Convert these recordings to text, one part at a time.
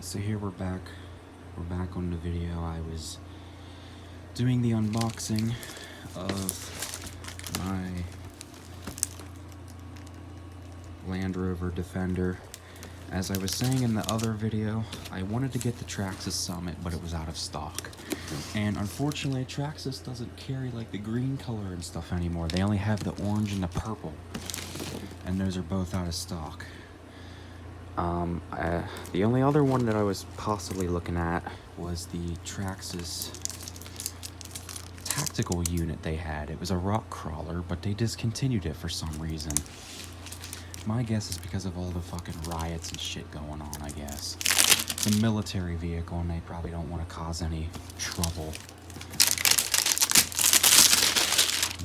So here we're back. We're back on the video. I was doing the unboxing of my Land Rover Defender. As I was saying in the other video, I wanted to get the Traxxas Summit, but it was out of stock. And unfortunately, Traxxas doesn't carry like the green color and stuff anymore. They only have the orange and the purple. And those are both out of stock. The only other one that I was possibly looking at was the Traxxas tactical unit they had. It was a rock crawler, but they discontinued it for some reason. My guess is because of all the fucking riots and shit going on, I guess. It's a military vehicle and they probably don't want to cause any trouble.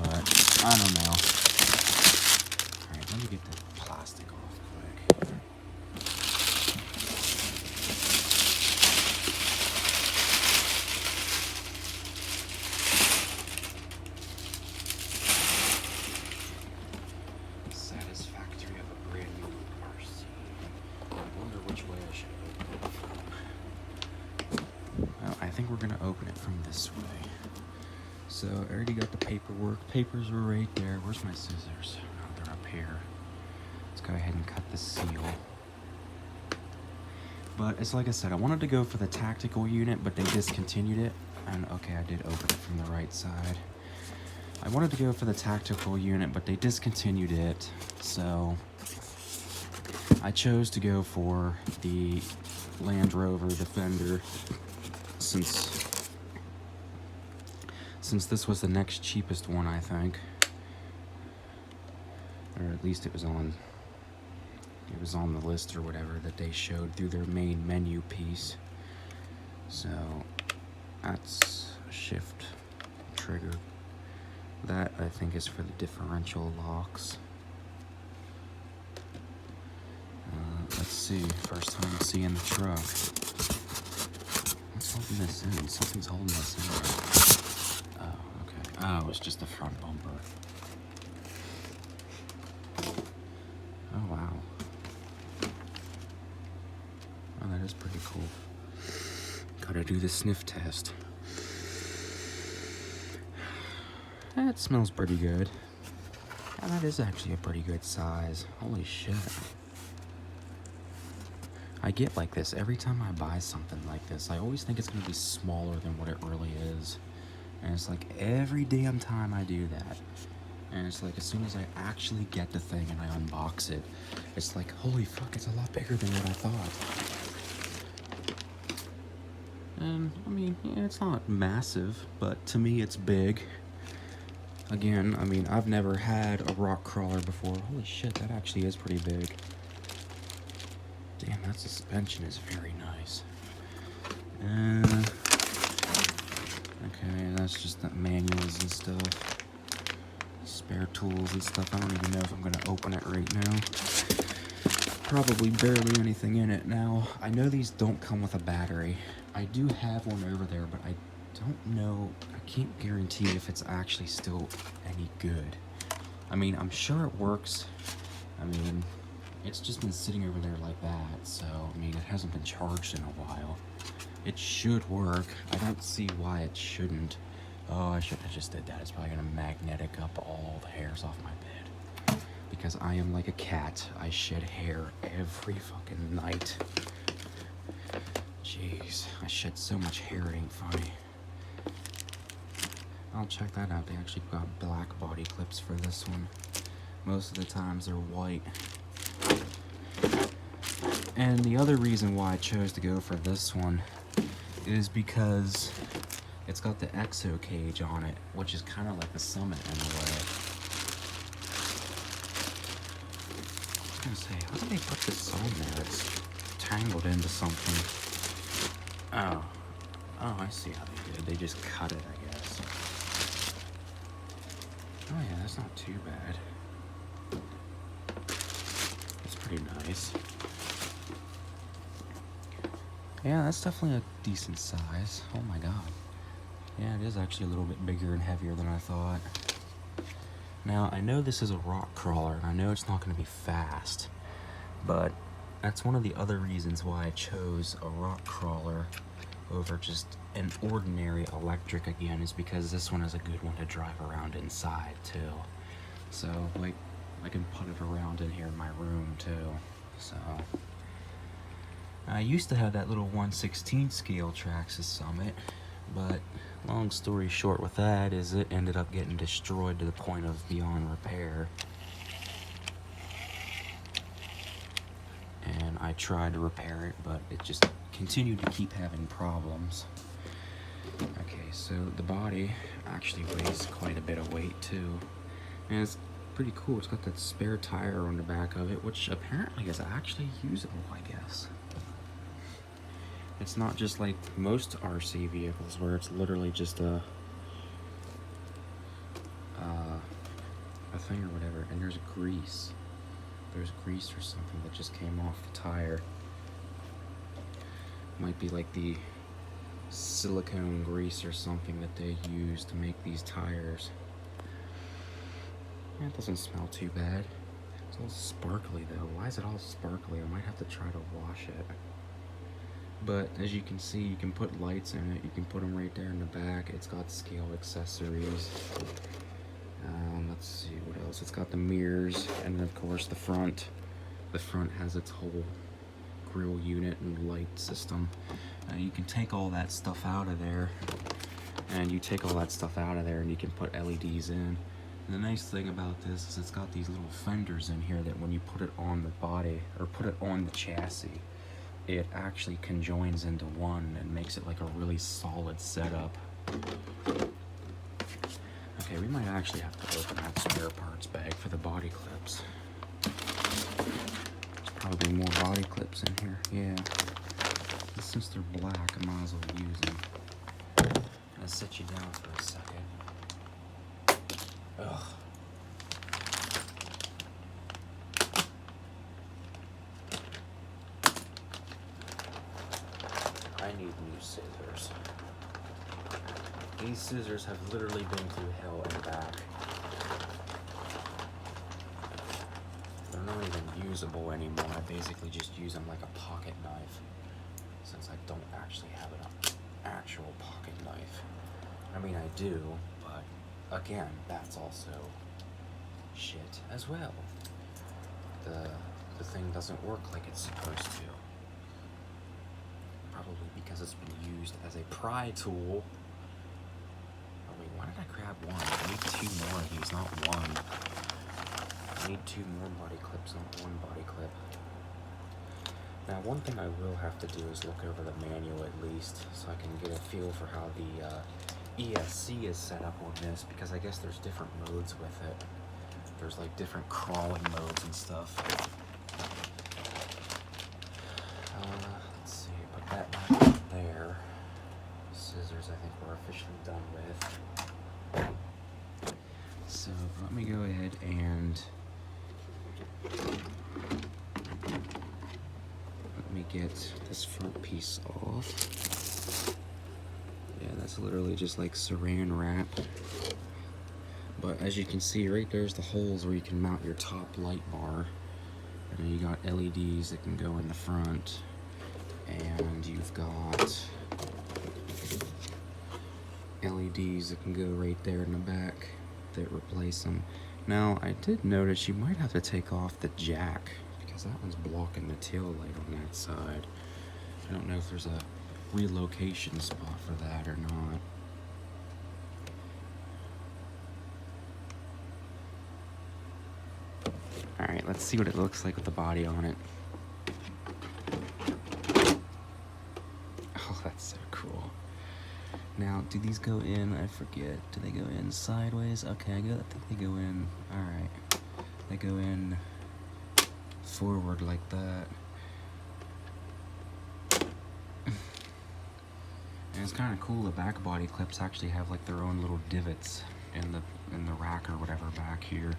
But, I don't know. Alright, let me get the plastic off quick. Satisfactory of a brand new RC. I wonder which way I should open it from. Well, I think we're gonna open it from this way. So I already got the paperwork. Papers were right there. Where's my scissors? Oh, they're up here. Let's go ahead and cut the seal. But it's like I said, I wanted to go for the tactical unit, but they discontinued it. And okay, I did open it from the right side. I wanted to go for the tactical unit, but they discontinued it. So I chose to go for the Land Rover Defender since this was the next cheapest one, I think. Or at least it was on the list or whatever that they showed through their main menu piece. So that's a shift trigger. That I think is for the differential locks. Let's see, first time seeing the truck. What's holding this in? Something's holding this in. Oh, okay. Oh, it's just the front bumper. Oh, wow. Oh, that is pretty cool. Gotta do the sniff test. That smells pretty good. Yeah, that is actually a pretty good size. Holy shit. I get like this every time I buy something like this. I always think it's gonna be smaller than what it really is. And it's like every damn time I do that. And it's like as soon as I actually get the thing and I unbox it, it's like, holy fuck, it's a lot bigger than what I thought. And I mean, yeah, it's not massive, but to me it's big. Again, I mean, I've never had a rock crawler before. Holy shit, that actually is pretty big. Damn, that suspension is very nice. Okay, that's just the manuals and stuff. Spare tools and stuff. I don't even know if I'm gonna open it right now. Probably barely anything in it. Now, I know these don't come with a battery. I do have one over there, but I don't know, I can't guarantee if it's actually still any good. I mean, I'm sure it works. I mean, it's just been sitting over there like that, so, I mean, it hasn't been charged in a while. It should work. I don't see why it shouldn't. Oh, I should have just did that. It's probably gonna magnetic up all the hairs off my bed. Because I am like a cat. I shed hair every fucking night. Jeez, I shed so much hair, it ain't funny. I'll check that out. They actually got black body clips for this one. Most of the times they're white. And the other reason why I chose to go for this one is because it's got the exo cage on it, which is kind of like the Summit in a way. I was gonna say, how did they put this on there? It's tangled into something. Oh, I see how they did. They just cut it, I guess. Oh yeah, that's not too bad. That's pretty nice. Yeah, that's definitely a decent size. Oh my god. Yeah, it is actually a little bit bigger and heavier than I thought. Now, I know this is a rock crawler, and I know it's not going to be fast, but That's one of the other reasons why I chose a rock crawler over just an ordinary electric again, is because this one is a good one to drive around inside too. So like I can put it around in here in my room too. So I used to have that little 1/16 scale traxxas Summit, but long story short with that is it ended up getting destroyed to the point of beyond repair. And I tried to repair it, but it just continued to keep having problems. Okay, so the body actually weighs quite a bit of weight too. And it's pretty cool. It's got that spare tire on the back of it, which apparently is actually usable, I guess. It's not just like most RC vehicles where it's literally just a thing or whatever, and there's grease. There's grease or something that just came off the tire. Might be like the silicone grease or something that they use to make these tires. Yeah, it doesn't smell too bad. It's all sparkly though. Why is it all sparkly? I might have to try to wash it. But as you can see, you can put lights in it. You can put them right there in the back. It's got scale accessories. Let's see what else. It's got the mirrors, and then of course the front. The front has its whole grill unit and light system. You can take all that stuff out of there, and you can put LEDs in. And the nice thing about this is it's got these little fenders in here that when you put it on the body, or put it on the chassis, it actually conjoins into one and makes it like a really solid setup. Okay, we might actually have to open that spare parts bag for the body clips. There's probably more body clips in here, yeah. But since they're black, I might as well use them. I'm gonna sit you down for a second. Ugh. I need new scissors. These scissors have literally been through hell and back. They're not even usable anymore. I basically just use them like a pocket knife, since I don't actually have an actual pocket knife. I mean, I do, but again, that's also shit as well. The thing doesn't work like it's supposed to. Probably because it's been used as a pry tool. Oh wait, why did I grab one? I need 2 more of these, not one. I need 2 more body clips, not 1 body clip. Now, one thing I will have to do is look over the manual at least, so I can get a feel for how the ESC is set up on this, because I guess there's different modes with it. There's like different crawling modes and stuff. Let's see, put that back there. Scissors, I think we're officially done with. So let me go ahead and let me get this front piece off. Yeah, that's literally just like saran wrap. But as you can see, right there's the holes where you can mount your top light bar. And then you got LEDs that can go in the front. And you've got LEDs that can go right there in the back that replace them. Now, I did notice you might have to take off the jack, because that one's blocking the tail light on that side. I don't know if there's a relocation spot for that or not. Alright, let's see what it looks like with the body on it. Oh, that's so cool. Now, do these go in? I forget. Do they go in sideways? Okay, I think they go in. Alright. They go in forward like that. And it's kind of cool, the back body clips actually have like their own little divots in the rack or whatever back here.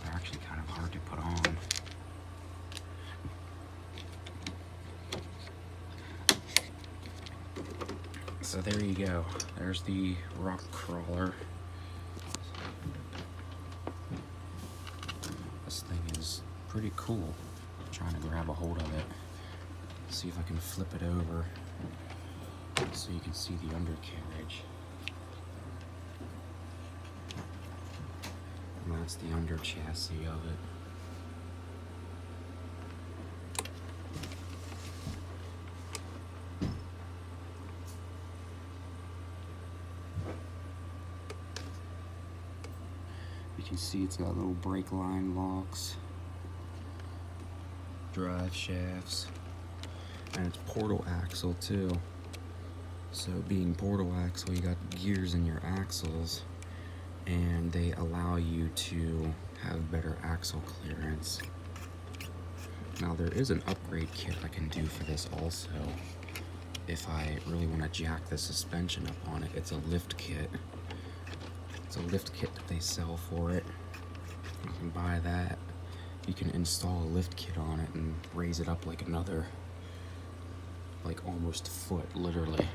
They're actually kind of hard to put on. So there you go. There's the rock crawler. This thing is pretty cool. I'm trying to grab a hold of it. See if I can flip it over so you can see the undercarriage. And that's the under chassis of it. You can see it's got little brake line locks, drive shafts, and it's portal axle too. So being portal axle, you got gears in your axles, and they allow you to have better axle clearance. Now there is an upgrade kit I can do for this also. If I really want to jack the suspension up on it, it's a lift kit. It's a lift kit that they sell for it. You can buy that. You can install a lift kit on it and raise it up like another, like almost a foot, literally.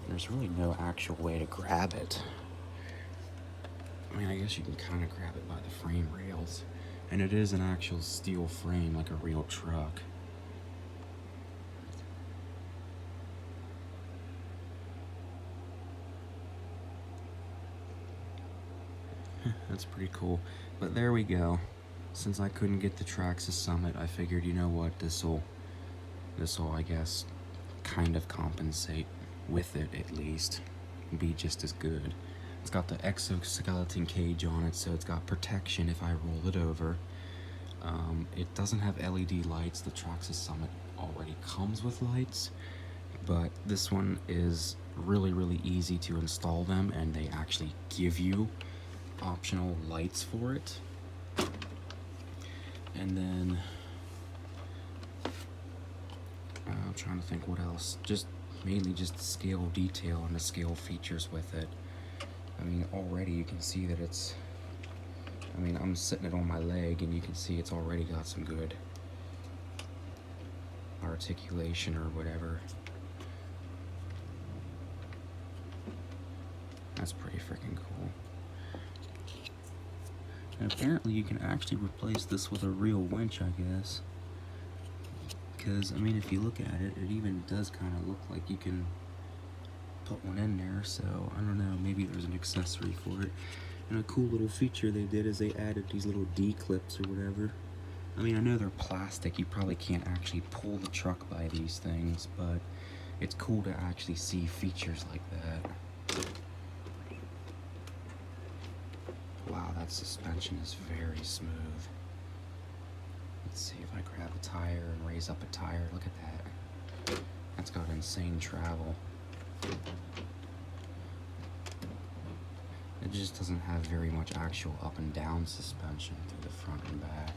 There's really no actual way to grab it. I mean, I guess you can kind of grab it by the frame rails. And it is an actual steel frame, like a real truck. That's pretty cool. But there we go. Since I couldn't get the Traxxas Summit, I figured, you know what, this'll, I guess, kind of compensate with it at least. Be just as good. It's got the exoskeleton cage on it, so it's got protection if I roll it over. It doesn't have LED lights. The Traxxas Summit already comes with lights, but this one is really, really easy to install them, and they actually give you optional lights for it. And then I'm trying to think what else. Just mainly just the scale detail and the scale features with it. I mean, already you can see that it's, I mean, I'm sitting it on my leg and you can see it's already got some good articulation or whatever. That's pretty freaking cool. And apparently you can actually replace this with a real winch, I guess. Because, I mean, if you look at it, it even does kind of look like you can put one in there, so I don't know, maybe there's an accessory for it. And a cool little feature they did is they added these little D-clips or whatever. I mean, I know they're plastic, you probably can't actually pull the truck by these things, but it's cool to actually see features like that. Wow, that suspension is very smooth. Let's see if I grab a tire and raise up a tire. Look at that. That's got insane travel. It just doesn't have very much actual up and down suspension through the front and back.